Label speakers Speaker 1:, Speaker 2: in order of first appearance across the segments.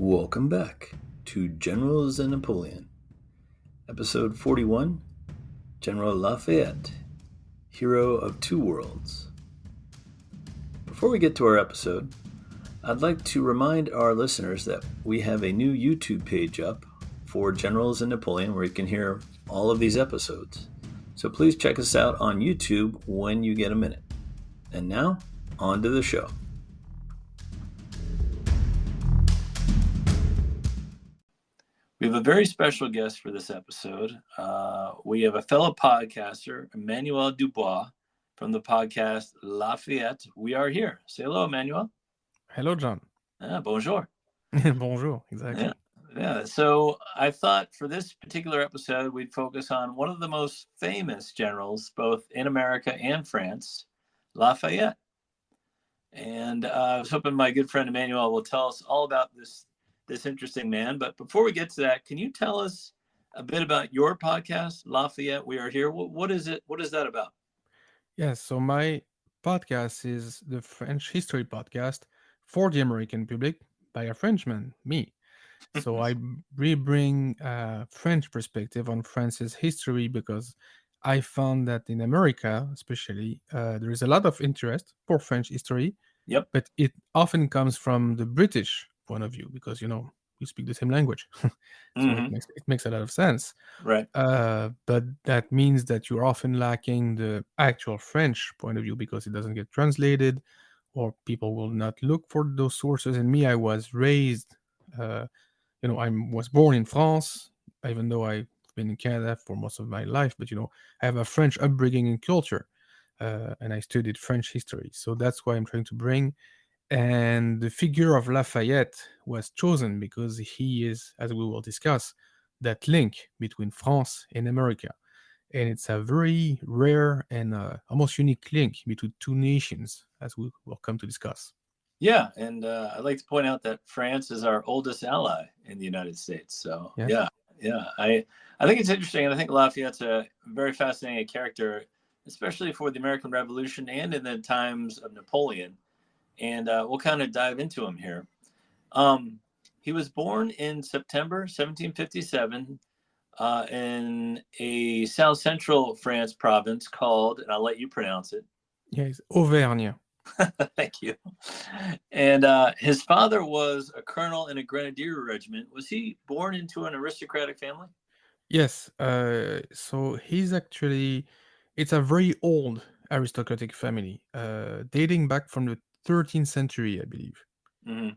Speaker 1: Welcome back to Generals and Napoleon, Episode 41, General Lafayette, Hero of Two Worlds. Before we get to our episode, I'd like to remind our listeners that we have a new YouTube page up for Generals and Napoleon where you can hear all of these episodes. So please check us out on YouTube when you get a minute. And now, on to the show. We have a very special guest for this episode. We have a fellow podcaster, Emmanuel Dubois, from the podcast Lafayette. We are here. Say hello, Emmanuel.
Speaker 2: Hello, John.
Speaker 1: Bonjour.
Speaker 2: Bonjour, exactly.
Speaker 1: Yeah. So I thought for this particular episode, we'd focus on one of the most famous generals, both in America and France, Lafayette. And I was hoping my good friend Emmanuel will tell us all about this interesting man. But before we get to that, can you tell us a bit about your podcast, Lafayette? We are here. What is it? What is that about?
Speaker 2: Yes, so my podcast is the French history podcast for the American public by a Frenchman, me. So I bring a French perspective on France's history because I found that in America, especially, there is a lot of interest for French history.
Speaker 1: Yep.
Speaker 2: But it often comes from the British point of view because, you speak the same language. So it makes a lot of sense.
Speaker 1: Right.
Speaker 2: But that means that you're often lacking the actual French point of view because it doesn't get translated or people will not look for those sources. And me, I was raised, I was born in France, even though I've been in Canada for most of my life. But, I have a French upbringing and culture and I studied French history. So that's why I'm trying to bring. And the figure of Lafayette was chosen because he is, as we will discuss, that link between France and America. And it's a very rare and almost unique link between two nations, as we will come to discuss.
Speaker 1: Yeah, and I'd like to point out that France is our oldest ally in the United States. So, yeah. I think it's interesting, and I think Lafayette's a very fascinating character, especially for the American Revolution and in the times of Napoleon. And we'll kind of dive into him here. He was born in September 1757 in a south central France province called, and I'll let you pronounce it.
Speaker 2: Yeah, it's Auvergne.
Speaker 1: Thank you. And his father was a colonel in a grenadier regiment. Was he born into an aristocratic family?
Speaker 2: Yes. So he's actually, it's a very old aristocratic family, dating back from the 13th century, I believe.
Speaker 1: Mm-hmm.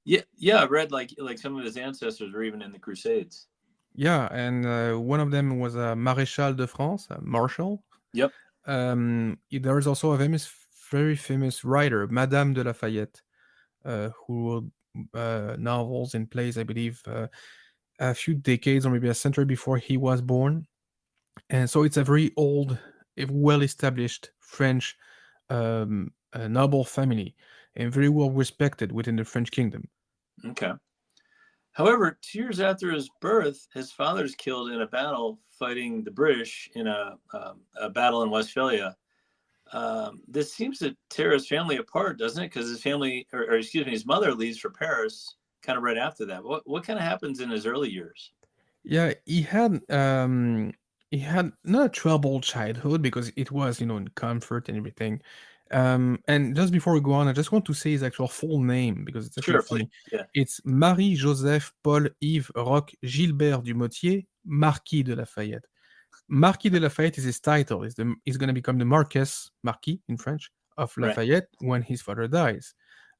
Speaker 1: Yeah. I read like some of his ancestors were even in the Crusades.
Speaker 2: Yeah, and one of them was a Maréchal de France, a marshal.
Speaker 1: Yep.
Speaker 2: There is also a very famous writer, Madame de Lafayette, who wrote novels and plays, I believe, a few decades or maybe a century before he was born. And so it's a very old, well-established French noble family and very well respected within the French kingdom.
Speaker 1: Okay. However, 2 years after his birth, his father is killed in a battle fighting the British in a battle in Westphalia. This seems to tear his family apart, doesn't it? Because his family, his mother leaves for Paris kind of right after that. What kind of happens in his early years?
Speaker 2: Yeah, he had not a troubled childhood because it was, in comfort and everything. And just before we go on, I just want to say his actual full name because it's actually funny.
Speaker 1: Yeah.
Speaker 2: It's Marie-Joseph Paul-Yves Roch Gilbert du Motier, Marquis de Lafayette. Marquis de Lafayette is his title. He's going to become the Marquis in French of Lafayette when his father dies.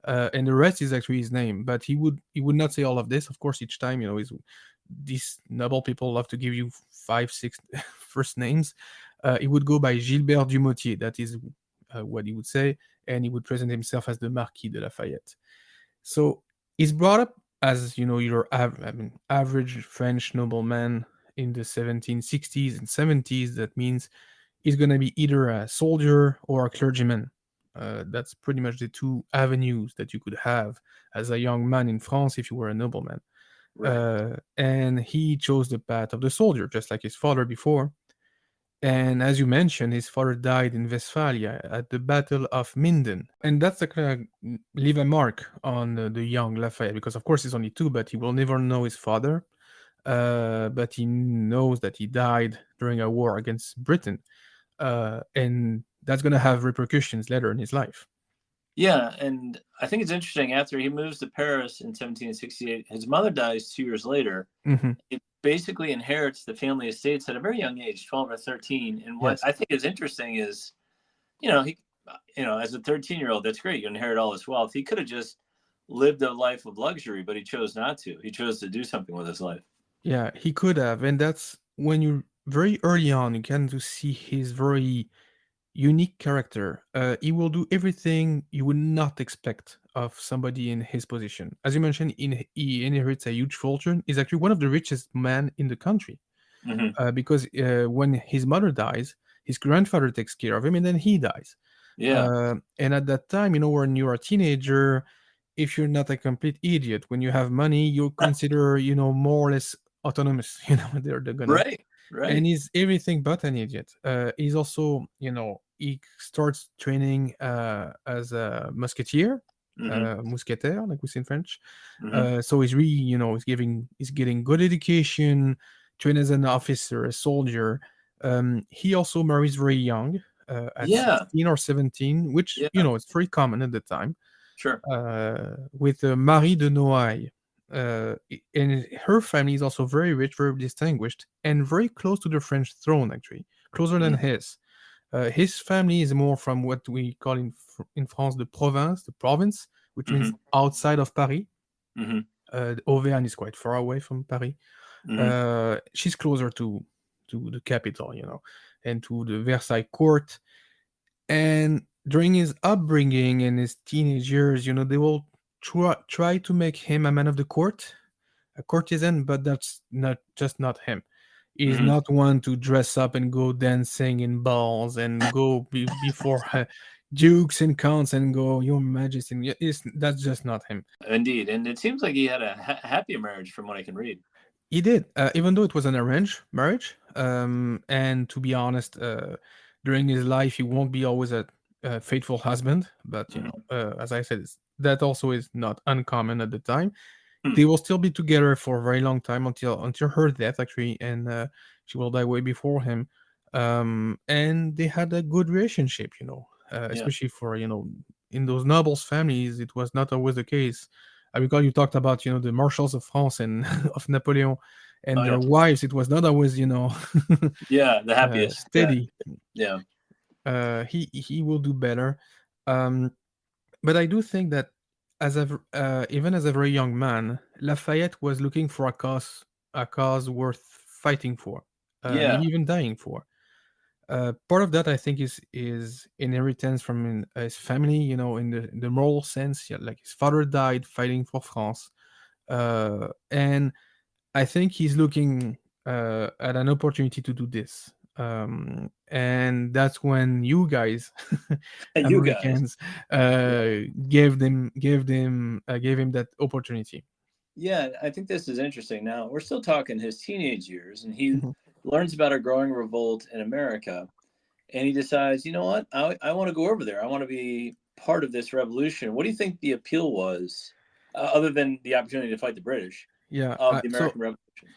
Speaker 2: And the rest is actually his name, but he would not say all of this. Of course, each time, these noble people love to give you 5, 6 first names. He would go by Gilbert du Motier. That is what he would say, and he would present himself as the Marquis de Lafayette. So he's brought up as your average French nobleman in the 1760s and 70s. That means he's going to be either a soldier or a clergyman. That's pretty much the two avenues that you could have as a young man in France if you were a nobleman.
Speaker 1: Right.
Speaker 2: And he chose the path of the soldier, just like his father before. And as you mentioned, his father died in Westphalia at the Battle of Minden. And that's going to leave a mark on the young Lafayette, because of course he's only 2, but he will never know his father. But he knows that he died during a war against Britain. And that's going to have repercussions later in his life.
Speaker 1: Yeah, and I think it's interesting. After he moves to Paris in 1768, his mother dies 2 years later.
Speaker 2: Mm-hmm.
Speaker 1: He basically inherits the family estates at a very young age, 12 or 13. And what
Speaker 2: Yes.
Speaker 1: I think is interesting is, he, as a 13-year-old, that's great. You inherit all this wealth. He could have just lived a life of luxury, but he chose not to. He chose to do something with his life.
Speaker 2: Yeah, he could have. And that's when you very early on, you can to see his very unique character. He will do everything you would not expect of somebody in his position. As you mentioned, he inherits a huge fortune. He's actually one of the richest men in the country.
Speaker 1: Mm-hmm.
Speaker 2: Because when his mother dies, his grandfather takes care of him, and then he dies.
Speaker 1: Yeah.
Speaker 2: And at that time, when you're a teenager, if you're not a complete idiot, when you have money, you consider, more or less autonomous. They're gonna,
Speaker 1: Right.
Speaker 2: and
Speaker 1: Right.
Speaker 2: he's everything but an idiot. He's also, he starts training as a musketeer,
Speaker 1: Mm-hmm.
Speaker 2: mousquetaire, like we say in French.
Speaker 1: Mm-hmm.
Speaker 2: So he's really, he's getting good education, trained as an officer, a soldier. He also marries very young, at
Speaker 1: Yeah.
Speaker 2: 16 or 17, which,
Speaker 1: Yeah.
Speaker 2: it's very common at the time,
Speaker 1: Sure.
Speaker 2: with Marie de Noailles. And her family is also very rich, very distinguished, and very close to the French throne, actually, closer than
Speaker 1: Mm-hmm.
Speaker 2: his. His family is more from what we call in France the province, which means outside of Paris.
Speaker 1: Mm-hmm.
Speaker 2: Auvergne is quite far away from Paris.
Speaker 1: Mm-hmm.
Speaker 2: She's closer to the capital, and to the Versailles court. And during his upbringing and his teenage years, they will try to make him a man of the court, a courtesan, but that's not him. He's
Speaker 1: Mm-hmm.
Speaker 2: not one to dress up and go dancing in balls and go before dukes and counts and go, Your Majesty. That's just not him.
Speaker 1: Indeed. And it seems like he had a happy marriage from what I can read.
Speaker 2: He did, even though it was an arranged marriage. And to be honest, during his life, he won't be always a faithful husband. But as I said, that also is not uncommon at the time. They will still be together for a very long time until her death, actually, and she will die way before him. And they had a good relationship,
Speaker 1: Yeah.
Speaker 2: especially for in those nobles' families, it was not always the case. I recall you talked about the marshals of France and of Napoleon
Speaker 1: Oh,
Speaker 2: and
Speaker 1: yeah.
Speaker 2: their wives. It was not always
Speaker 1: Yeah. The happiest. Yeah.
Speaker 2: steady.
Speaker 1: Yeah.
Speaker 2: He will do better. Um, but I do think that even as a very young man, Lafayette was looking for a cause worth fighting for,
Speaker 1: Yeah.
Speaker 2: maybe even dying for. Part of that, I think, is inheritance from his family, in the moral sense. Yeah, like his father died fighting for France, and I think he's looking at an opportunity to do this. And that's when you guys,
Speaker 1: You guys.
Speaker 2: Americans,
Speaker 1: Yeah.
Speaker 2: gave him that opportunity.
Speaker 1: Yeah. I think this is interesting. Now, we're still talking his teenage years, and he
Speaker 2: Mhm.
Speaker 1: learns about a growing revolt in America. And he decides, you know what? I want to go over there. I want to be part of this revolution. What do you think the appeal was, other than the opportunity to fight the British,
Speaker 2: Yeah.
Speaker 1: of the
Speaker 2: So
Speaker 1: American Revolution?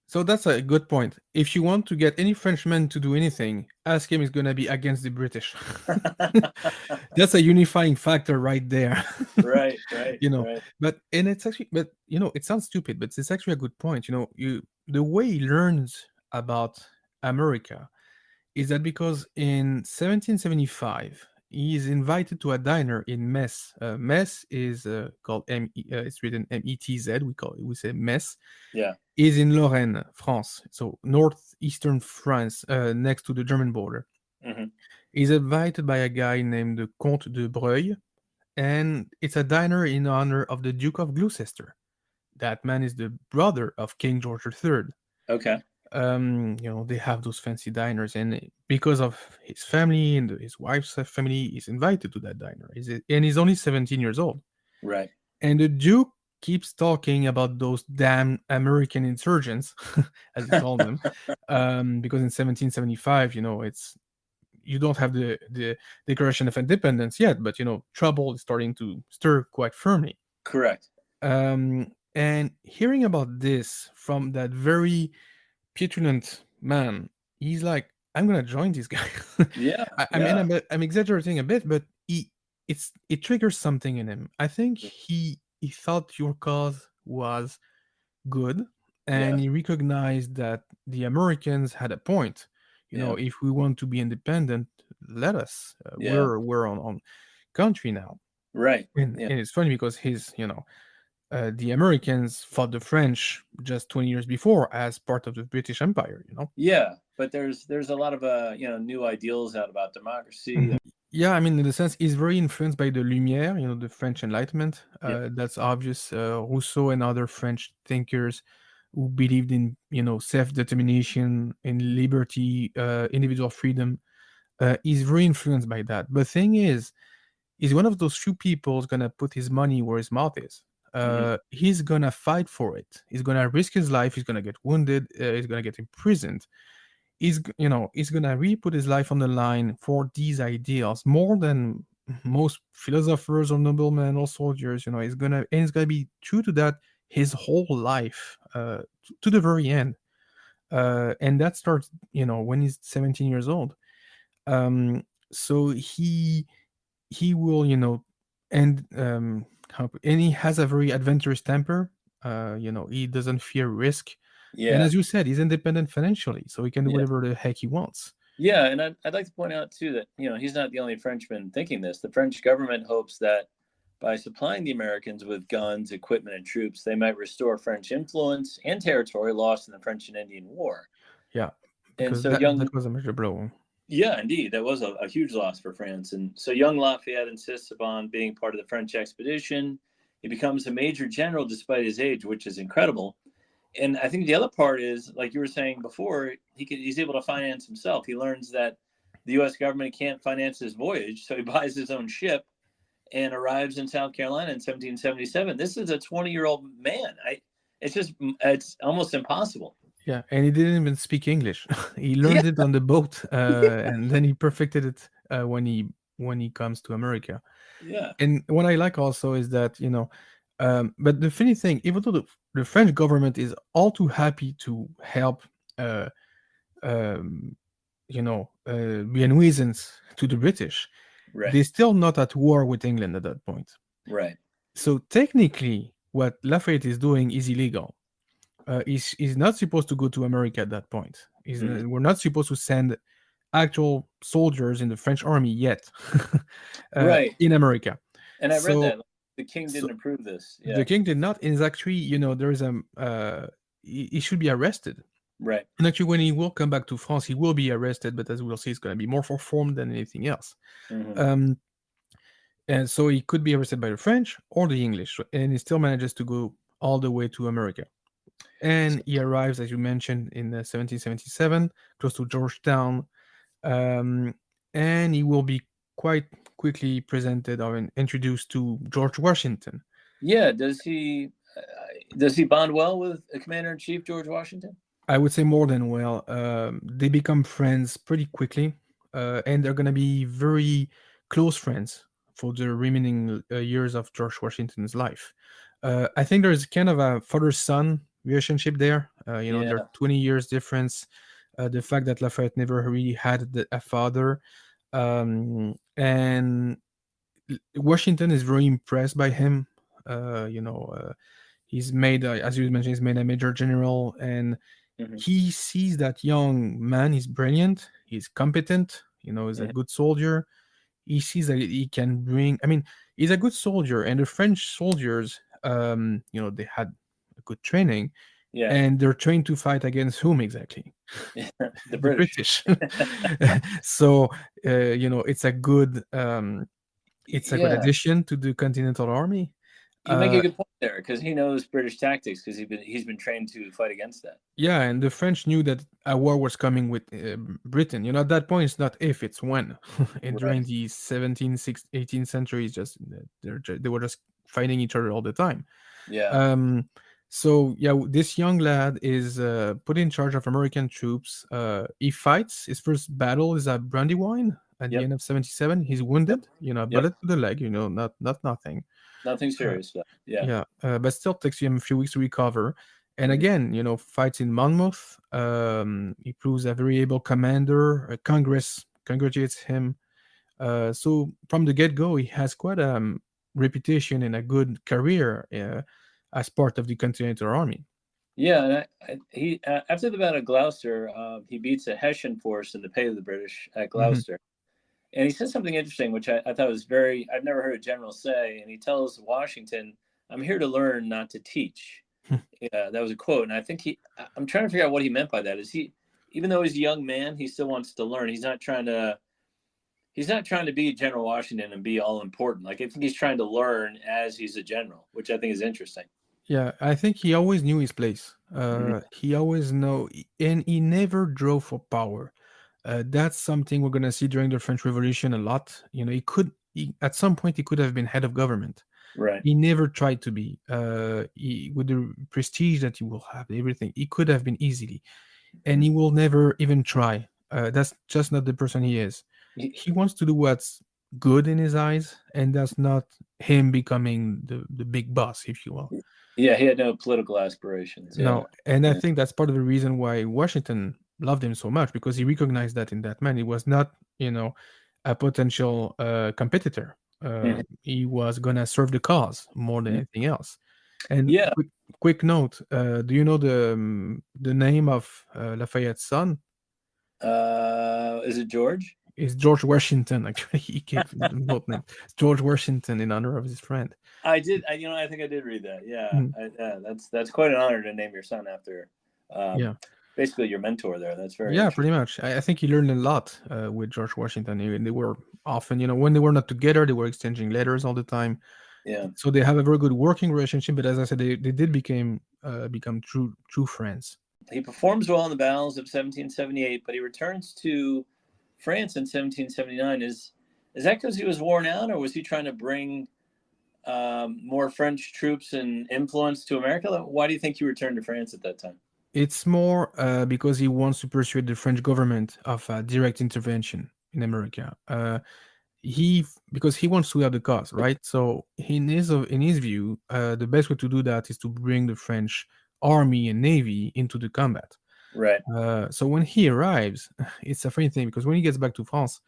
Speaker 2: So that's a good point. If you want to get any Frenchman to do anything, ask him is going to be against the British. That's a unifying factor right there.
Speaker 1: Right, right,
Speaker 2: you know,
Speaker 1: right.
Speaker 2: but it sounds stupid, but it's actually a good point. The way he learns about America is that because in 1775 he is invited to a diner in Metz. Metz is called it's written METZ. We say Metz
Speaker 1: Yeah.
Speaker 2: is in Lorraine, France, so northeastern France, next to the German border.
Speaker 1: Hmm.
Speaker 2: He's invited by a guy named the Comte de Breuil, and it's a diner in honor of the Duke of Gloucester. That man is the brother of King George III.
Speaker 1: Okay.
Speaker 2: They have those fancy diners, and because of his family and his wife's family, he's invited to that diner. And he's only 17 years old.
Speaker 1: Right.
Speaker 2: And the Duke keeps talking about those damn American insurgents, as he called them, because in 1775, it's you don't have the Declaration of Independence yet, but trouble is starting to stir quite firmly.
Speaker 1: Correct.
Speaker 2: And hearing about this from that very petulant man, he's like, I'm gonna join this guy.
Speaker 1: Yeah.
Speaker 2: I mean, I'm exaggerating a bit, but it triggers something in him. I think he thought your cause was good, and
Speaker 1: Yeah.
Speaker 2: he recognized that the Americans had a point.
Speaker 1: Yeah.
Speaker 2: If we want to be independent, let us.
Speaker 1: Yeah.
Speaker 2: We're on country now.
Speaker 1: Right.
Speaker 2: And,
Speaker 1: Yeah.
Speaker 2: and it's funny because the Americans fought the French just 20 years before as part of the British Empire.
Speaker 1: Yeah, but there's a lot of new ideals out about democracy.
Speaker 2: Yeah, I mean, in the sense, he's very influenced by the Lumière, the French Enlightenment.
Speaker 1: Yeah.
Speaker 2: That's obvious. Rousseau and other French thinkers who believed in, self-determination, in liberty, individual freedom. He's very influenced by that. But the thing is, he's one of those few people who's gonna put his money where his mouth is. He's gonna fight for it. He's gonna risk his life. He's gonna get wounded. He's gonna get imprisoned. He's gonna really put his life on the line for these ideals more than most philosophers or noblemen or soldiers. He's gonna be true to that his whole life, to the very end. And that starts, when he's 17 years old. So he will, and and he has a very adventurous temper. He doesn't fear risk.
Speaker 1: Yeah.
Speaker 2: And as you said, he's independent financially, so he can do
Speaker 1: Yeah.
Speaker 2: whatever the heck he wants.
Speaker 1: Yeah, and I'd like to point out too that he's not the only Frenchman thinking this. The French government hopes that by supplying the Americans with guns, equipment, and troops, they might restore French influence and territory lost in the French and Indian War.
Speaker 2: Yeah,
Speaker 1: And
Speaker 2: because
Speaker 1: so
Speaker 2: that was a major blow.
Speaker 1: Yeah, indeed, that was a huge loss for France. And so young Lafayette insists upon being part of the French expedition. He becomes a major general despite his age, which is incredible. And I think the other part is, like you were saying before, he's able to finance himself. He learns that the U.S. government can't finance his voyage, so he buys his own ship and arrives in South Carolina in 1777. This is a 20-year-old man. It's almost impossible.
Speaker 2: Yeah, and he didn't even speak English. He learned it on the boat, and then he perfected it when he comes to America.
Speaker 1: Yeah.
Speaker 2: And what I like also is that but the funny thing, even though the French government is all too happy to help, Viennoisans to the British,
Speaker 1: Right.
Speaker 2: they're still not at war with England at that point.
Speaker 1: Right.
Speaker 2: So technically, what Lafayette is doing is illegal. He's not supposed to go to America at that point. We're not supposed to send actual soldiers in the French army yet,
Speaker 1: Right.
Speaker 2: in America.
Speaker 1: And I read that the king didn't approve this. Yeah.
Speaker 2: The king did not. Is actually, there is he should be arrested.
Speaker 1: Right.
Speaker 2: And actually, when he will come back to France, he will be arrested. But as we'll see, it's going to be more for form than anything else.
Speaker 1: Mm-hmm.
Speaker 2: And so he could be arrested by the French or the English, and he still manages to go all the way to America. And he arrives, as you mentioned, in 1777, close to Georgetown, and he will be quite quickly presented or introduced to George Washington.
Speaker 1: Yeah, does he bond well with Commander-in-Chief George Washington?
Speaker 2: I would say more than well. They become friends pretty quickly, and they're going to be very close friends for the remaining years of George Washington's life. I think there's kind of a father-son relationship there. There are 20 years difference. The fact that Lafayette never really had a father, and Washington is very impressed by him. He's made, as you mentioned, he's made a major general, and he sees that young man is brilliant. He's competent. He's a good soldier. He sees that he can bring. I mean, he's a good soldier, and the French soldiers, they had a good training.
Speaker 1: Yeah.
Speaker 2: And they're trained to fight against whom exactly?
Speaker 1: The British.
Speaker 2: So it's a good good addition to the Continental Army.
Speaker 1: You make a good point there, because he knows British tactics, because he's been trained to fight against that.
Speaker 2: Yeah, and the French knew that a war was coming with Britain. At that point, it's not if, it's when. And during the 17th, 18th centuries, they were just fighting each other all the time.
Speaker 1: Yeah.
Speaker 2: So yeah, this young lad is put in charge of American troops. He fights. His first battle is at Brandywine at the
Speaker 1: Yep.
Speaker 2: end of 77. He's wounded, a
Speaker 1: Yep.
Speaker 2: bullet to the leg, not nothing.
Speaker 1: Nothing
Speaker 2: Uh,
Speaker 1: serious. Yeah.
Speaker 2: yeah, but still takes him a few weeks to recover. And
Speaker 1: Mhm.
Speaker 2: again, fights in Monmouth. He proves a very able commander. Congress congratulates him. So from the get-go, he has quite a reputation and a good career as part of the Continental Army.
Speaker 1: Yeah, and he after the Battle of Gloucester, he beats a Hessian force in the pay of the British at
Speaker 2: Hmm.
Speaker 1: Gloucester. And he says something interesting, which I thought was very, I've never heard a general say. And he tells Washington, I'm here to learn, not to teach. Yeah, that was a quote. And I think I'm trying to figure out what he meant by that. Is he, even though he's a young man, he still wants to learn. He's not trying to be General Washington and be all important. Like, I think he's trying to learn as he's a general, which I think is interesting.
Speaker 2: Yeah, I think he always knew his place.
Speaker 1: Mm-hmm.
Speaker 2: He always know, and he never drove for power. That's something we're gonna see during the French Revolution a lot. At some point he could have been head of government.
Speaker 1: Right.
Speaker 2: He never tried to be. With the prestige that he will have, everything he could have been easily, and he will never even try. That's just not the person he is.
Speaker 1: He,
Speaker 2: He wants to do what's good in his eyes, and that's not him becoming the big boss, if you will.
Speaker 1: yeah, he had no political aspirations. Yeah.
Speaker 2: No, and I
Speaker 1: Yeah.
Speaker 2: think that's part of the reason why Washington loved him so much, because he recognized that in that man, he was not, a potential competitor.
Speaker 1: Mhm.
Speaker 2: He was gonna serve the cause more than anything else. And
Speaker 1: Yeah.
Speaker 2: quick note: do you know the name of Lafayette's son?
Speaker 1: Is it George?
Speaker 2: Is George Washington. Actually, he gave them both names. It's George Washington in honor of his friend.
Speaker 1: I did. I think I did read that. Yeah.
Speaker 2: Mhm.
Speaker 1: That's quite an honor to name your son after,
Speaker 2: Yeah.
Speaker 1: basically your mentor there. That's very
Speaker 2: Yeah,
Speaker 1: interesting.
Speaker 2: pretty much. I think he learned a lot with George Washington. They were often, when they were not together, they were exchanging letters all the time.
Speaker 1: Yeah.
Speaker 2: So they have a very good working relationship. But as I said, they did become true friends.
Speaker 1: He performs well in the battles of 1778, but he returns to France in 1779. Is that because he was worn out, or was he trying to bring more French troops and influence to America? Why do you think he returned to France at that time?
Speaker 2: It's more because he wants to persuade the French government of direct intervention in America. Because he wants to have the cause, right? So in his view, the best way to do that is to bring the French army and navy into the combat.
Speaker 1: Right.
Speaker 2: So when he arrives, it's a funny thing because when he gets back to France,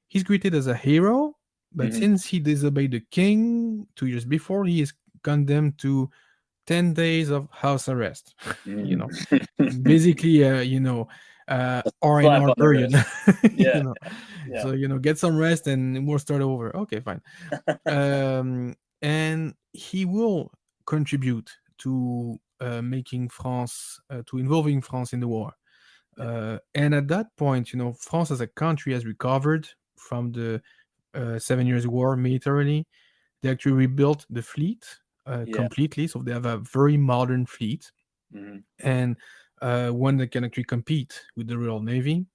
Speaker 2: he's greeted as a hero, but
Speaker 1: Mm-hmm.
Speaker 2: since he disobeyed the king 2 years before, he is condemned to 10 days of house arrest. you know,
Speaker 1: Mm-hmm.
Speaker 2: basically,
Speaker 1: Slap
Speaker 2: R&R
Speaker 1: on the
Speaker 2: period.
Speaker 1: wrist.
Speaker 2: you
Speaker 1: Yeah.
Speaker 2: know,
Speaker 1: Yeah.
Speaker 2: so get some rest and we'll start over. Okay, fine. And he will contribute to making France, to involving France in the war.
Speaker 1: Yeah.
Speaker 2: And at that point, France as a country has recovered from the 7 Years' War militarily. They actually rebuilt the fleet
Speaker 1: Yeah.
Speaker 2: completely, so they have a very modern fleet,
Speaker 1: Mm-hmm.
Speaker 2: and one that can actually compete with the Royal Navy.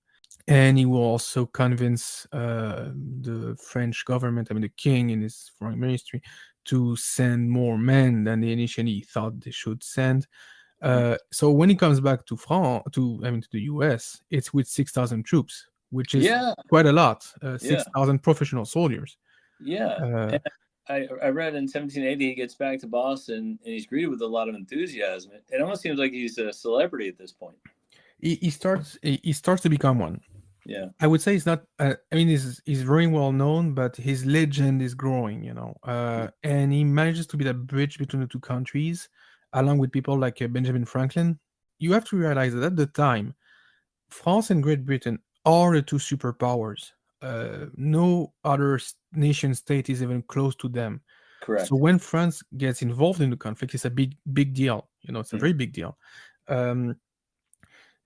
Speaker 2: And he will also convince the French government, I mean the king and his foreign ministry, to send more men than they initially thought they should send. So when he comes back to France, to the US, it's with 6,000 troops, which is
Speaker 1: Yeah.
Speaker 2: quite a lot.
Speaker 1: Yeah.
Speaker 2: 6,000 professional soldiers.
Speaker 1: Yeah.
Speaker 2: Uh,
Speaker 1: And I read in 1780 he gets back to Boston and he's greeted with a lot of enthusiasm. It almost seems like he's a celebrity at this point.
Speaker 2: he starts to become one.
Speaker 1: Yeah.
Speaker 2: I would say he's not. I mean, he's very well known, but his legend is growing. And he manages to be the bridge between the two countries, along with people like Benjamin Franklin. You have to realize that at the time, France and Great Britain are the two superpowers. No other nation state is even close to them. So
Speaker 1: Correct.
Speaker 2: when France gets involved in the conflict, it's a big deal. It's a
Speaker 1: Mhm.
Speaker 2: very big deal. Um,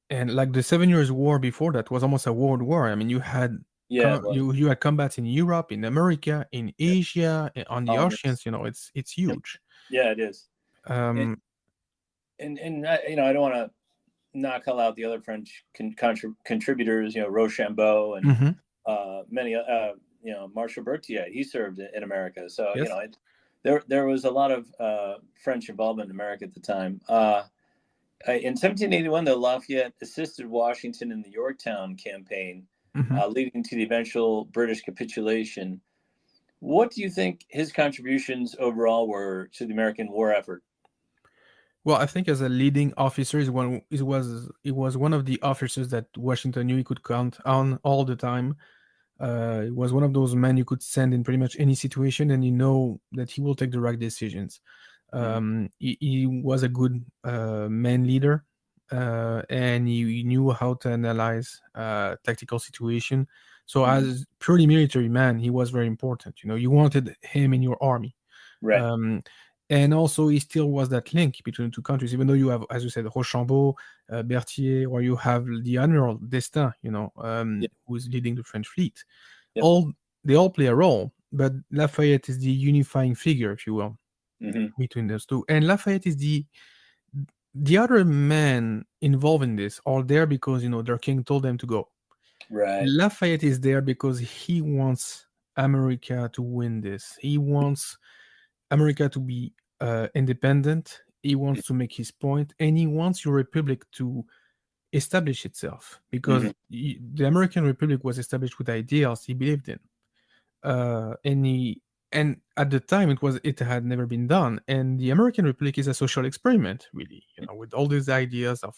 Speaker 2: and like the 7 Years' War before that was almost a world war. I mean, you had
Speaker 1: Yeah, it was.
Speaker 2: you had combats in Europe, in America, in
Speaker 1: Yeah.
Speaker 2: Asia, on the
Speaker 1: Colonists.
Speaker 2: oceans. It's
Speaker 1: Yep.
Speaker 2: huge.
Speaker 1: Yeah, it is. And
Speaker 2: Um,
Speaker 1: I don't want to not call out the other French contributors. Rochambeau and
Speaker 2: mhm.
Speaker 1: many. Marshal Berthier. He served in America, so
Speaker 2: Yes.
Speaker 1: there was a lot of French involvement in America at the time. In 1781, though, Lafayette assisted Washington in the Yorktown campaign,
Speaker 2: Mhm.
Speaker 1: leading to the eventual British capitulation. What do you think his contributions overall were to the American war effort?
Speaker 2: Well, I think as a leading officer, he was one of the officers that Washington knew he could count on all the time. He was one of those men you could send in pretty much any situation, and you know that he will take the right decisions.
Speaker 1: Mm-hmm.
Speaker 2: He was a good man leader, and he knew how to analyze tactical situation. So,
Speaker 1: Mm-hmm.
Speaker 2: as purely military man, he was very important. You know, you wanted him in your army.
Speaker 1: Right.
Speaker 2: Um, and also, he still was that link between the two countries, even though you have, as you said, Rochambeau, Berthier, or you have the Admiral d'Estaing,
Speaker 1: Yep.
Speaker 2: who's leading the French fleet.
Speaker 1: Yep.
Speaker 2: All They all play a role, but Lafayette is the unifying figure, if you will,
Speaker 1: Mm-hmm.
Speaker 2: between those two. And Lafayette is the other men involved in this are there because their king told them to go.
Speaker 1: Right.
Speaker 2: Lafayette is there because he wants America to win this. He wants America to be independent. He wants to make his point, and he wants your republic to establish itself
Speaker 1: Mm-hmm.
Speaker 2: because the American Republic was established with ideals he believed in. And at the time it had never been done, and the American Republic is a social experiment, really, with all these ideas of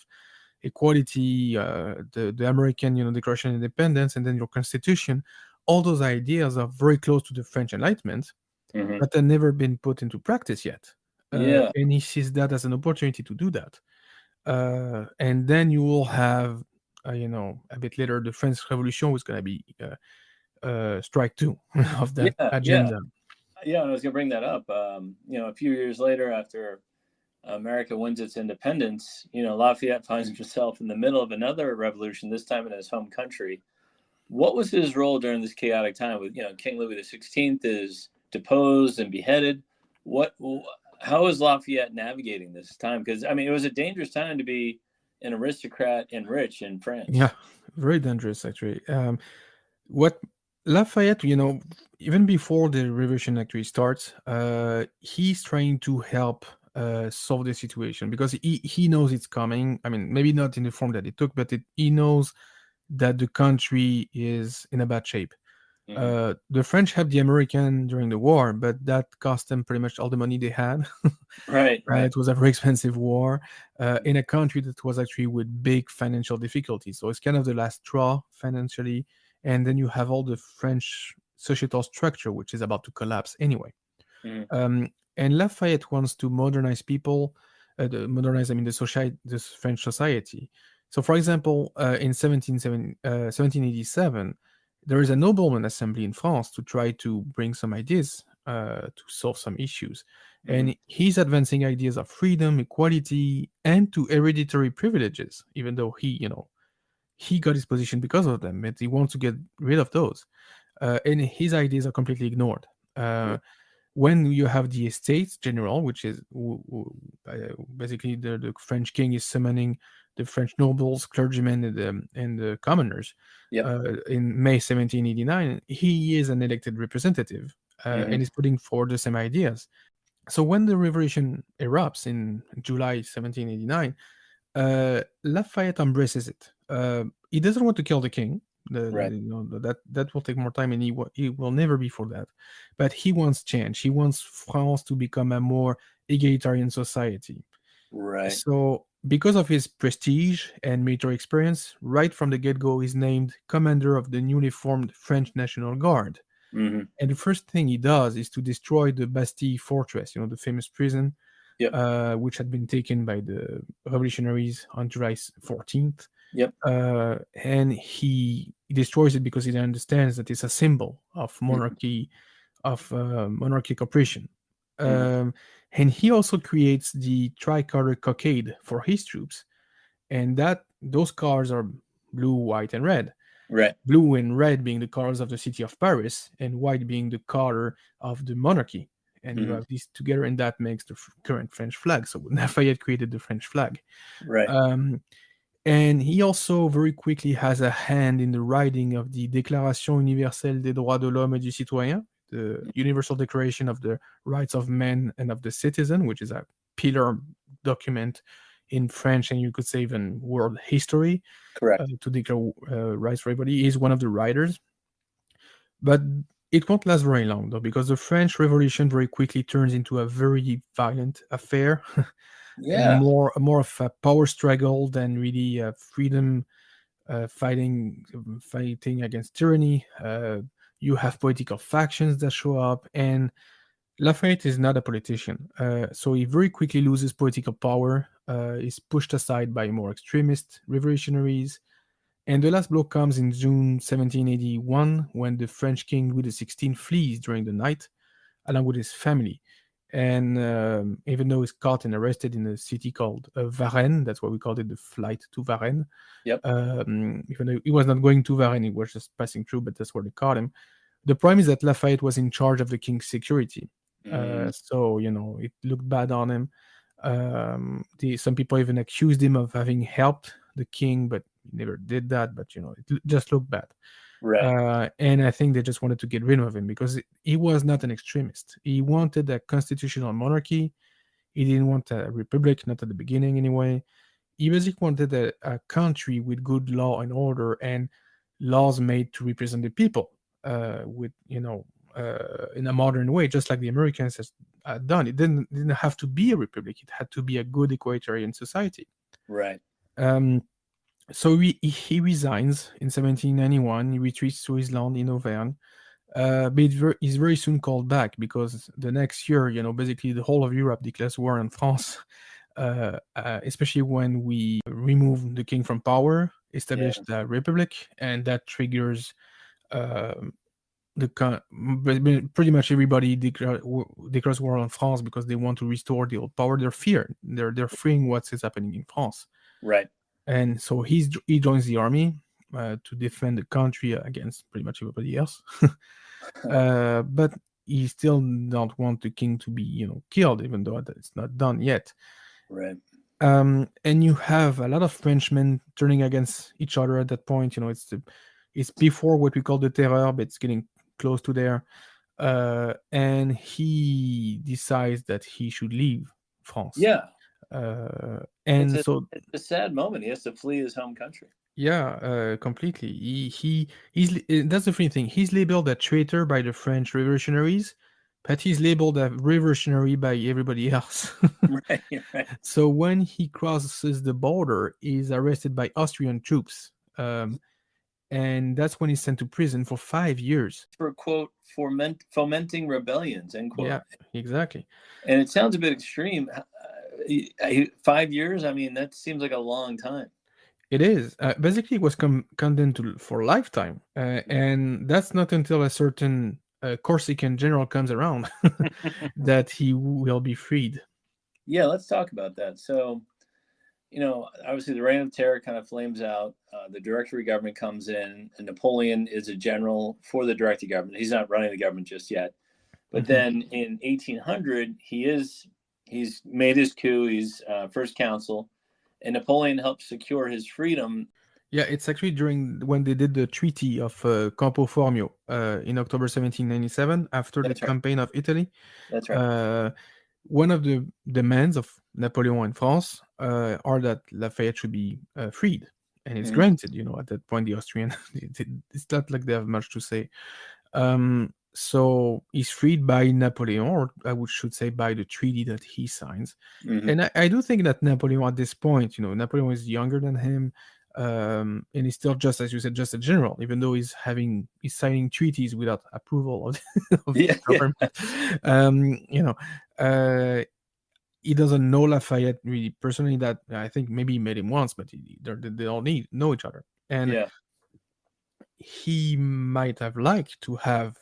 Speaker 2: equality, the American Declaration of Independence, and then your Constitution. All those ideas are very close to the French Enlightenment,
Speaker 1: Mm-hmm.
Speaker 2: but they've never been put into practice yet.
Speaker 1: Yeah.
Speaker 2: And he sees that as an opportunity to do that. And then you will have, a bit later, the French Revolution was going to be strike two of that
Speaker 1: Yeah. Yeah.
Speaker 2: agenda.
Speaker 1: Yeah. I was going to bring that up. A few years later, after America wins its independence, Lafayette finds himself in the middle of another revolution, this time in his home country. What was his role during this chaotic time with, King Louis XVI is deposed and beheaded? How is Lafayette navigating this time? Because, it was a dangerous time to be an aristocrat and rich in
Speaker 2: Yeah,
Speaker 1: France.
Speaker 2: very dangerous actually. What Lafayette, even before the revolution actually starts, he's trying to help solve the situation because he knows it's coming. I mean, maybe not in the form that it took, but he knows that the country is in a bad shape.
Speaker 1: Mm-hmm.
Speaker 2: The French helped the American during the war, but that cost them pretty much all the money they had.
Speaker 1: Right, right.
Speaker 2: It was a very expensive war in a country that was actually with big financial difficulties. So it's kind of the last straw financially. And then you have all the French societal structure, which is about to collapse anyway.
Speaker 1: Mm-hmm.
Speaker 2: And Lafayette wants to modernize people, the French society. So, for example, in 1787, there is a nobleman assembly in France to try to bring some ideas to solve some issues.
Speaker 1: Mm-hmm.
Speaker 2: And he's advancing ideas of freedom, equality, and to hereditary privileges, even though he got his position because of them, but he wants to get rid of those. And his ideas are completely ignored. When you have the Estates General, which is basically the French king is summoning the French nobles, clergymen, and the commoners
Speaker 1: Yep.
Speaker 2: in May 1789, he is an elected representative
Speaker 1: Mm-hmm.
Speaker 2: and is putting forward the same ideas. So when the revolution erupts in July 1789, Lafayette embraces it. He doesn't want to kill the king.
Speaker 1: Right.
Speaker 2: That will take more time, and he will never be for that. But he wants change. He wants France to become a more egalitarian society.
Speaker 1: Right.
Speaker 2: So, because of his prestige and military experience, right from the get-go, he's named commander of the newly formed French National Guard.
Speaker 1: Mm-hmm.
Speaker 2: And the first thing he does is to destroy the Bastille fortress, the famous prison,
Speaker 1: Yep.
Speaker 2: which had been taken by the revolutionaries on July 14th.
Speaker 1: Yep.
Speaker 2: And he destroys it because he understands that it's a symbol of monarchy, of monarchic oppression.
Speaker 1: Mm-hmm.
Speaker 2: And he also creates the tricolor cockade for his troops, and those colors are blue, white, and red.
Speaker 1: Right.
Speaker 2: Blue and red being the colors of the city of Paris, and white being the color of the monarchy. And you have these together, and that makes the current French flag. So Lafayette created the French flag.
Speaker 1: Right.
Speaker 2: And he also very quickly has a hand in the writing of the Déclaration universelle des droits de l'homme et du citoyen, the Universal Declaration of the Rights of Man and of the Citizen, which is a pillar document in French and you could say even world history.
Speaker 1: Correct.
Speaker 2: To declare rights for everybody. He is one of the writers. But it won't last very long, though, because the French Revolution very quickly turns into a very violent affair, and
Speaker 1: Yeah.
Speaker 2: more of a power struggle than really freedom, fighting against tyranny. You have political factions that show up, and Lafayette is not a politician, so he very quickly loses political power. Is pushed aside by more extremist revolutionaries. And the last blow comes in June 1781 when the French king Louis XVI flees during the night along with his family. And even though he's caught and arrested in a city called Varennes, that's why we called it the flight to Varennes.
Speaker 1: Yep.
Speaker 2: Even though he was not going to Varennes, he was just passing through, but that's where they caught him. The problem is that Lafayette was in charge of the king's security. So, it looked bad on him. Some people even accused him of having helped the king, but he never did that. But, it just looked bad.
Speaker 1: Right.
Speaker 2: And I think they just wanted to get rid of him because he was not an extremist. He wanted a constitutional monarchy. He didn't want a republic, not at the beginning anyway. He basically wanted a country with good law and order and laws made to represent the people in a modern way, just like the Americans had done. It didn't have to be a republic. It had to be a good equalitarian society.
Speaker 1: Right.
Speaker 2: So he resigns in 1791. He retreats to his land in Auvergne. But he's very soon called back because the next year, basically the whole of Europe declares war on France, especially when we remove the king from power, establish the republic, and that triggers pretty much everybody declares war on France because they want to restore the old power. They're freeing what is happening in France.
Speaker 1: Right.
Speaker 2: And so he joins the army to defend the country against pretty much everybody else. But he still don't want the king to be, killed, even though it's not done yet.
Speaker 1: Right.
Speaker 2: And you have a lot of Frenchmen turning against each other at that point. It's before what we call the Terror, but it's getting close to there. And he decides that he should leave France.
Speaker 1: Yeah.
Speaker 2: And
Speaker 1: it's a sad moment. He has to flee his home country.
Speaker 2: Yeah, completely. He's that's the funny thing. He's labeled a traitor by the French revolutionaries, but he's labeled a revolutionary by everybody else.
Speaker 1: Right.
Speaker 2: So when he crosses the border, he's arrested by Austrian troops, and that's when he's sent to prison for 5 years
Speaker 1: for quote fomenting rebellions, end quote.
Speaker 2: Yeah, exactly.
Speaker 1: And it sounds a bit extreme. 5 years. I mean, that seems like a long time.
Speaker 2: It is. Basically, it was condemned for lifetime. And that's not until a certain Corsican general comes around that he will be freed.
Speaker 1: Yeah, let's talk about that. So, obviously the Reign of Terror kind of flames out. The Directory government comes in, and Napoleon is a general for the Directory government. He's not running the government just yet. But then in 1800, he's made his coup. He's first consul. And Napoleon helped secure his freedom.
Speaker 2: Yeah, it's actually when they did the Treaty of Campo Formio in October 1797, after the campaign of Italy.
Speaker 1: That's right.
Speaker 2: One of the demands of Napoleon in France are that Lafayette should be freed. And it's granted, at that point, the Austrian, it's not like they have much to say. So he's freed by Napoleon, or I should say by the treaty that he signs. And I do think that Napoleon at this point, Napoleon is younger than him, and he's still, just as you said, just a general, even though he's signing treaties without approval of the government. He doesn't know Lafayette really personally. That I think maybe he met him once, but they all know each other. And he might have liked to have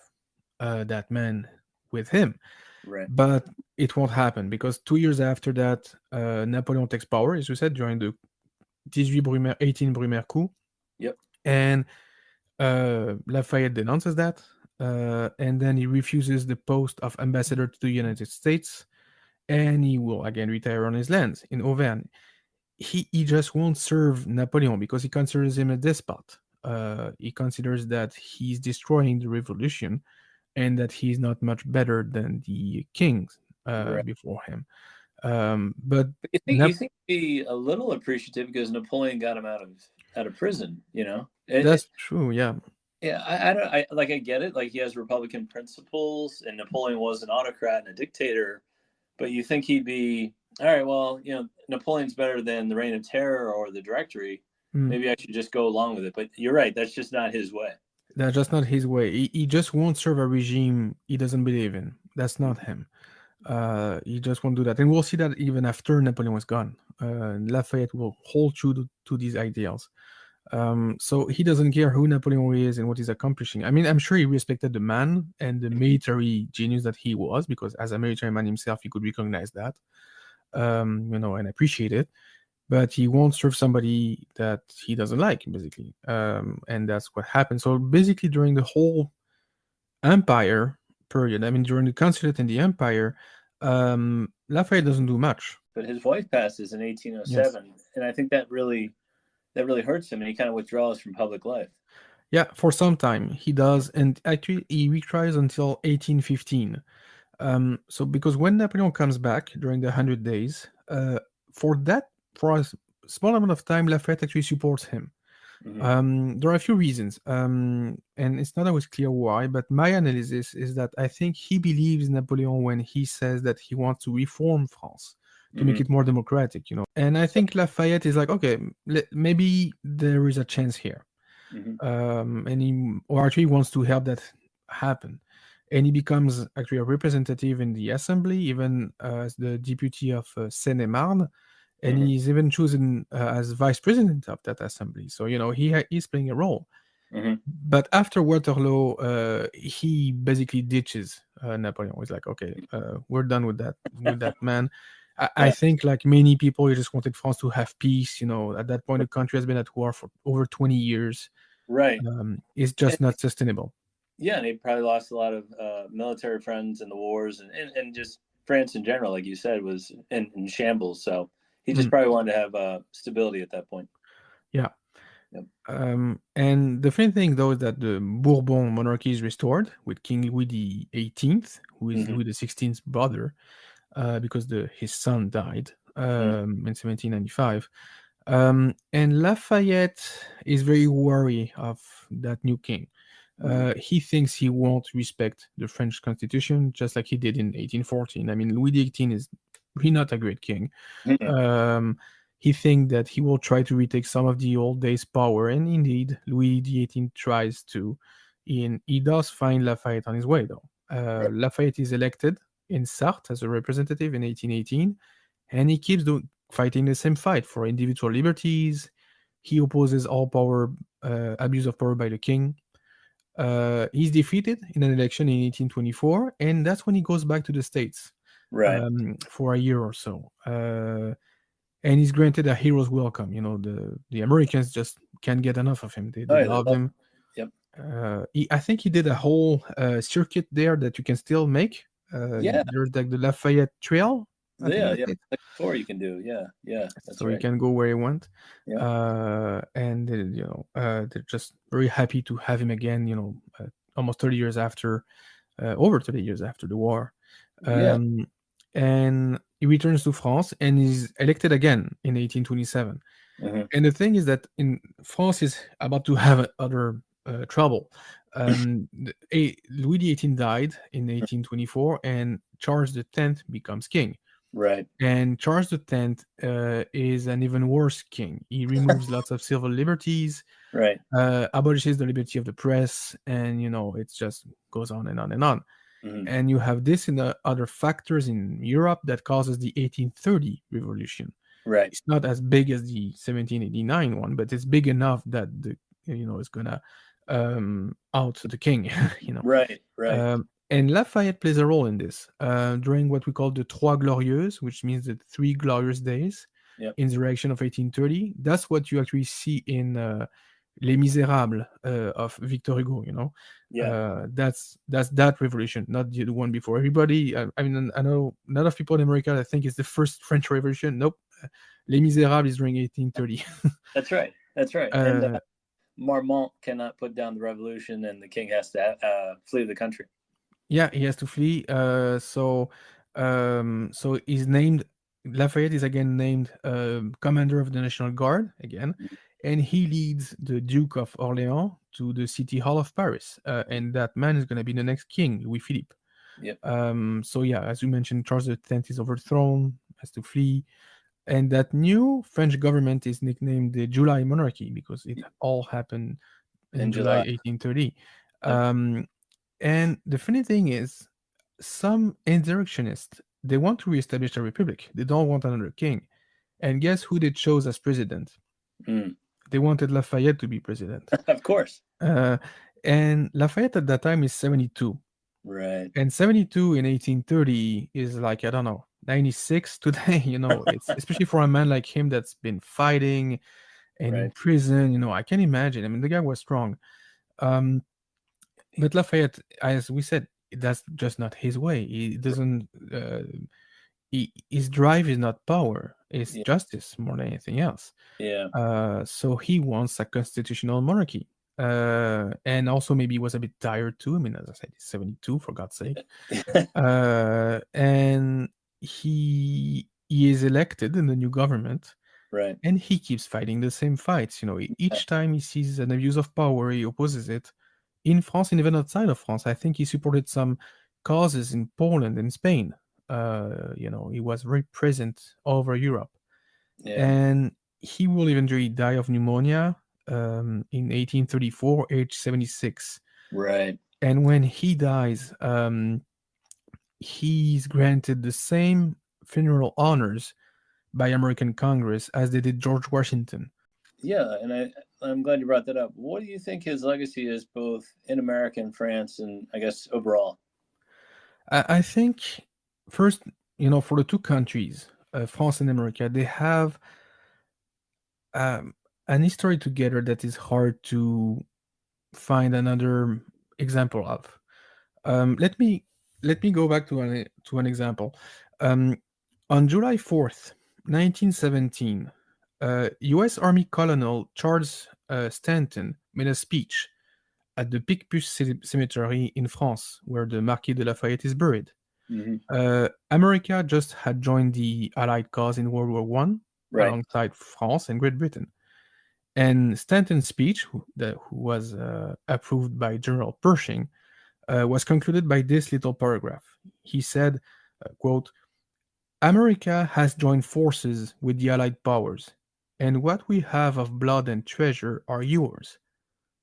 Speaker 2: that man with him,
Speaker 1: right?
Speaker 2: But it won't happen because 2 years after that, Napoleon takes power, as you said, during the 18 Brumaire coup.
Speaker 1: Yep.
Speaker 2: And Lafayette denounces that, and then he refuses the post of ambassador to the United States, and he will again retire on his lands in Auvergne. He just won't serve Napoleon because he considers him a despot. He considers that he's destroying the revolution. and that he's not much better than the kings
Speaker 1: Right.
Speaker 2: before him. But
Speaker 1: You think he'd be a little appreciative because Napoleon got him out of prison, you know?
Speaker 2: That's true, yeah.
Speaker 1: Yeah, I get it. Like he has Republican principles, and Napoleon was an autocrat and a dictator. But you think he'd be all right? Well, you know, Napoleon's better than the Reign of Terror or the Directory. Maybe I should just go along with it. But you're right. That's just not his way.
Speaker 2: That's just not his way. He just won't serve a regime he doesn't believe in. That's not him. He just won't do that. And we'll see that even after Napoleon was gone. Lafayette will hold true to these ideals. So he doesn't care who Napoleon is and what he's accomplishing. I mean, I'm sure he respected the man and the military genius that he was, because as a military man himself, he could recognize that, and appreciate it. But he won't serve somebody that he doesn't like, basically. And that's what happened. So basically, during the whole empire period, I mean, during the consulate and the empire, Lafayette doesn't do much.
Speaker 1: But his wife passes in 1807, yes. And I think that really hurts him, and he kind of withdraws from public life.
Speaker 2: Yeah, for some time he does, and actually he retries until 1815. So because when Napoleon comes back during the 100 Days, for a small amount of time, Lafayette actually supports him. There are a few reasons, and it's not always clear why, but my analysis is that I think he believes Napoleon when he says that he wants to reform France, to make it more democratic, And I think Lafayette is like, okay, maybe there is a chance here. Or actually wants to help that happen. And he becomes actually a representative in the assembly, even as the deputy of Seine-et-Marne. And he's even chosen as vice president of that assembly. So, he's playing a role. But after Waterloo, he basically ditches Napoleon. He's like, okay, we're done with that man. I think, like many people, he just wanted France to have peace. At that point, the country has been at war for over 20 years.
Speaker 1: Right.
Speaker 2: It's just not sustainable.
Speaker 1: Yeah, and he probably lost a lot of military friends in the wars, and just France in general, like you said, was in shambles. So he just probably wanted to have stability at that point.
Speaker 2: Yeah. Yep. And the funny thing, though, is that the Bourbon monarchy is restored with King Louis XVIII, who is Louis XVI's brother, because his son died in 1795. And Lafayette is very wary of that new king. He thinks he won't respect the French constitution, just like he did in 1814. I mean, Louis XVIII is really not a great king. He thinks that he will try to retake some of the old days' power, and indeed, Louis XVIII tries to. He does find Lafayette on his way, though. Lafayette is elected in Sarthe as a representative in 1818, and he keeps fighting the same fight for individual liberties. He opposes all abuse of power by the king. He's defeated in an election in 1824, and that's when he goes back to the States for a year or so. And he's granted a hero's welcome. The Americans just can't get enough of him. They love him.
Speaker 1: Yep.
Speaker 2: I think he did a whole circuit there that you can still make. There's like the Lafayette Trail.
Speaker 1: Like a tour you can do. Yeah.
Speaker 2: So he can go where he wants. And they're just very happy to have him again. Almost 30 years after, over 30 years after the war. And he returns to France and is elected again in 1827. And the thing is that France is about to have other trouble. Louis XVIII died in 1824, and Charles X becomes king.
Speaker 1: Right.
Speaker 2: And Charles X is an even worse king. He removes lots of civil liberties, abolishes the liberty of the press, and it just goes on and on and on. And you have this in the other factors in Europe that causes the 1830 revolution.
Speaker 1: Right.
Speaker 2: It's not as big as the 1789 one, but it's big enough that it's gonna out the king.
Speaker 1: Right.
Speaker 2: And Lafayette plays a role in this during what we call the Trois Glorieuses, which means the 3 glorious days, insurrection of 1830. That's what you actually see in Les Misérables of Victor Hugo. That's that revolution, not the one before. Everybody, I know a lot of people in America that think it's the first French Revolution. Nope, Les Misérables is during 1830.
Speaker 1: That's right. And Marmont cannot put down the revolution, and the king has to flee the country.
Speaker 2: Yeah, he has to flee. So he's named Lafayette is again named commander of the National Guard again, and he leads the Duke of Orleans to the City Hall of Paris, and that man is going to be the next king, Louis Philippe.
Speaker 1: Yep.
Speaker 2: So yeah, as you mentioned, Charles X is overthrown, has to flee, and that new French government is nicknamed the July Monarchy because it all happened in
Speaker 1: In
Speaker 2: July
Speaker 1: July.
Speaker 2: 1830.
Speaker 1: Yep.
Speaker 2: And the funny thing is, some insurrectionists they want to reestablish a republic. They don't want another king. And guess who they chose as president?
Speaker 1: Mm.
Speaker 2: They wanted Lafayette to be president.
Speaker 1: Of course.
Speaker 2: Uh, and Lafayette at that time is 72.
Speaker 1: Right.
Speaker 2: And 72 in 1830 is like, I don't know, 96 today. It's especially for a man like him that's been fighting and in
Speaker 1: Right.
Speaker 2: prison. I can imagine. I mean, the guy was strong. But Lafayette, as we said, that's just not his way. He doesn't. His drive is not power; it's
Speaker 1: Yeah.
Speaker 2: justice more than anything else.
Speaker 1: Yeah.
Speaker 2: So he wants a constitutional monarchy, and also maybe he was a bit tired too. I mean, as I said, he's 72 for God's sake, and he is elected in the new government.
Speaker 1: Right.
Speaker 2: And he keeps fighting the same fights. Each time he sees an abuse of power, he opposes it. In France and even outside of France, I think he supported some causes in Poland and Spain. He was very present all over Europe.
Speaker 1: Yeah.
Speaker 2: And he will eventually die of pneumonia in 1834, age 76.
Speaker 1: Right.
Speaker 2: And when he dies, he's granted the same funeral honors by American Congress as they did George Washington.
Speaker 1: Yeah, and I'm glad you brought that up. What do you think his legacy is, both in America and France, and I guess overall?
Speaker 2: I think first, for the two countries, France and America, they have an history together that is hard to find another example of. Let me go back to an example. On July 4th, 1917, U.S. Army Colonel Charles Stanton made a speech at the Picpus Cemetery in France, where the Marquis de Lafayette is buried.
Speaker 1: Mm-hmm.
Speaker 2: America just had joined the Allied cause in World War I,
Speaker 1: Right.
Speaker 2: alongside France and Great Britain. And Stanton's speech, who was approved by General Pershing, was concluded by this little paragraph. He said, quote, "America has joined forces with the Allied powers, and what we have of blood and treasure are yours.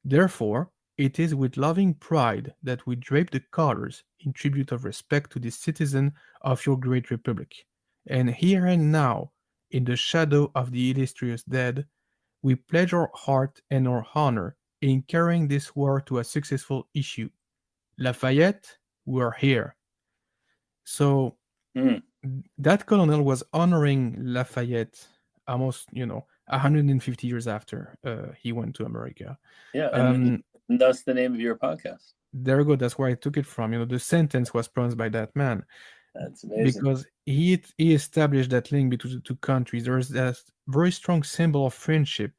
Speaker 2: Therefore, it is with loving pride that we drape the colors in tribute of respect to the citizen of your great republic. And here and now, in the shadow of the illustrious dead, we pledge our heart and our honor in carrying this war to a successful issue. Lafayette, we are here." So that colonel was honoring Lafayette almost, 150 years after he went to America.
Speaker 1: Yeah, and that's the name of your podcast.
Speaker 2: There you go. That's where I took it from. The sentence was pronounced by that man.
Speaker 1: That's amazing.
Speaker 2: Because he established that link between the two countries. There is that very strong symbol of friendship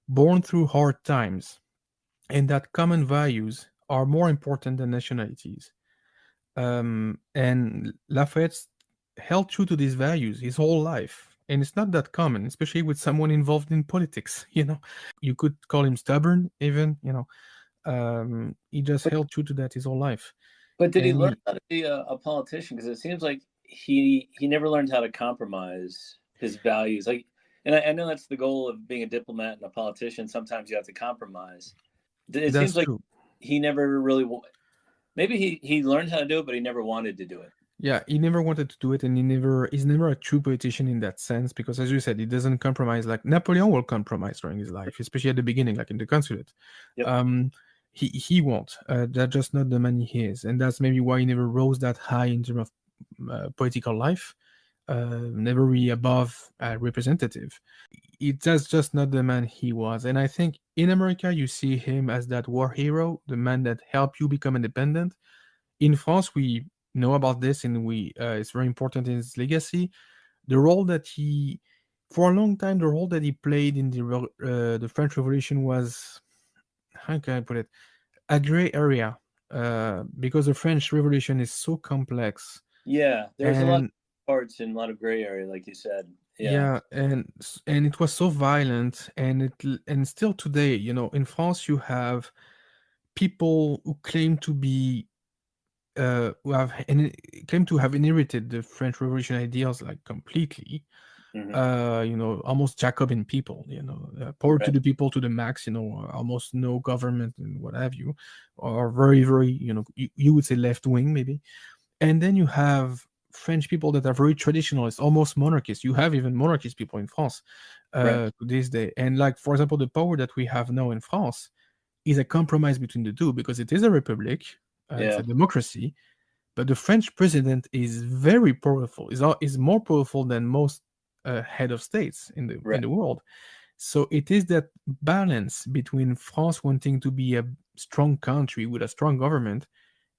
Speaker 2: born through hard times, and that common values are more important than nationalities. And Lafayette held true to these values his whole life. And it's not that common, especially with someone involved in politics. You could call him stubborn, even. He just held true to that his whole life.
Speaker 1: But did he learn how to be a politician? Because it seems like he never learned how to compromise his values. And I know that's the goal of being a diplomat and a politician. Sometimes you have to compromise. It
Speaker 2: That's
Speaker 1: seems like
Speaker 2: true.
Speaker 1: he never really. Maybe he learned how to do it, but he never wanted to do it.
Speaker 2: Yeah, he never wanted to do it, and he's never a true politician in that sense, because as you said, he doesn't compromise. Like Napoleon will compromise during his life, especially at the beginning, like in the consulate.
Speaker 1: Yep.
Speaker 2: He won't. That's just not the man he is, and that's maybe why he never rose that high in terms of political life. Never really above a representative. That's just not the man he was. And I think in America you see him as that war hero, the man that helped you become independent. In France, we know about this, and it's very important in his legacy. The role that for a long time, the role that he played in the French Revolution was, how can I put it, a gray area. because the French Revolution is so complex.
Speaker 1: Yeah, there's a lot of
Speaker 2: And
Speaker 1: parts and a lot of gray area, like you said.
Speaker 2: yeah, and it was so violent, and still today, in France you have people who claim to be claim to have inherited the French Revolution ideals like completely. Almost Jacobin people, power to
Speaker 1: Right.
Speaker 2: the people to the max, almost no government and what have you, or very, very, you would say left wing maybe. And then you have French people that are very traditionalist, almost monarchist. You have even monarchist people in France
Speaker 1: Right.
Speaker 2: to this day. And like, for example, the power that we have now in France is a compromise between the two because it is a republic, it's
Speaker 1: Yeah.
Speaker 2: a democracy, but the French president is very powerful. Is more powerful than most head of states in
Speaker 1: Right.
Speaker 2: the world. So it is that balance between France wanting to be a strong country with a strong government,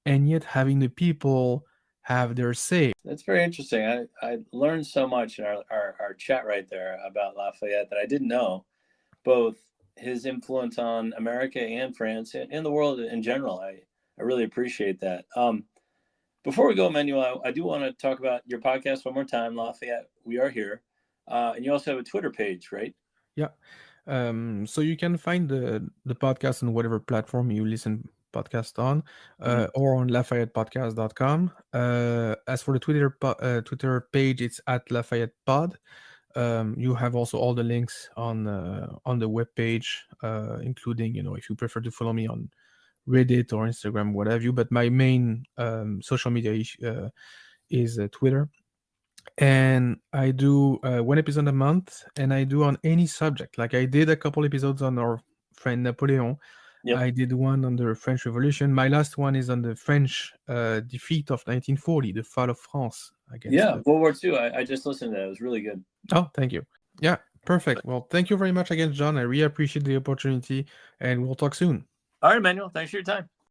Speaker 2: and yet having the people have their say.
Speaker 1: That's very interesting. I learned so much in our chat right there about Lafayette that I didn't know, both his influence on America and France and the world in general. I really appreciate that. Before we go, Emmanuel, I do want to talk about your podcast one more time, Lafayette. We are here. And you also have a Twitter page, right?
Speaker 2: Yeah. So you can find the podcast on whatever platform you listen podcast on, or on LafayettePodcast.com. As for the Twitter page, it's at Lafayette Pod. You have also all the links on the web page, including if you prefer to follow me on Reddit or Instagram, what have you. But my main social media is Twitter. And I do one episode a month, and I do on any subject. Like I did a couple episodes on our friend Napoleon.
Speaker 1: Yep.
Speaker 2: I did one on the French Revolution. My last one is on the French defeat of 1940, the fall of France against
Speaker 1: World War II. I just listened to that. It was really good.
Speaker 2: Oh, thank you. Yeah, perfect. Well, thank you very much again, John. I really appreciate the opportunity, and we'll talk soon.
Speaker 1: All right, Emmanuel. Thanks for your time.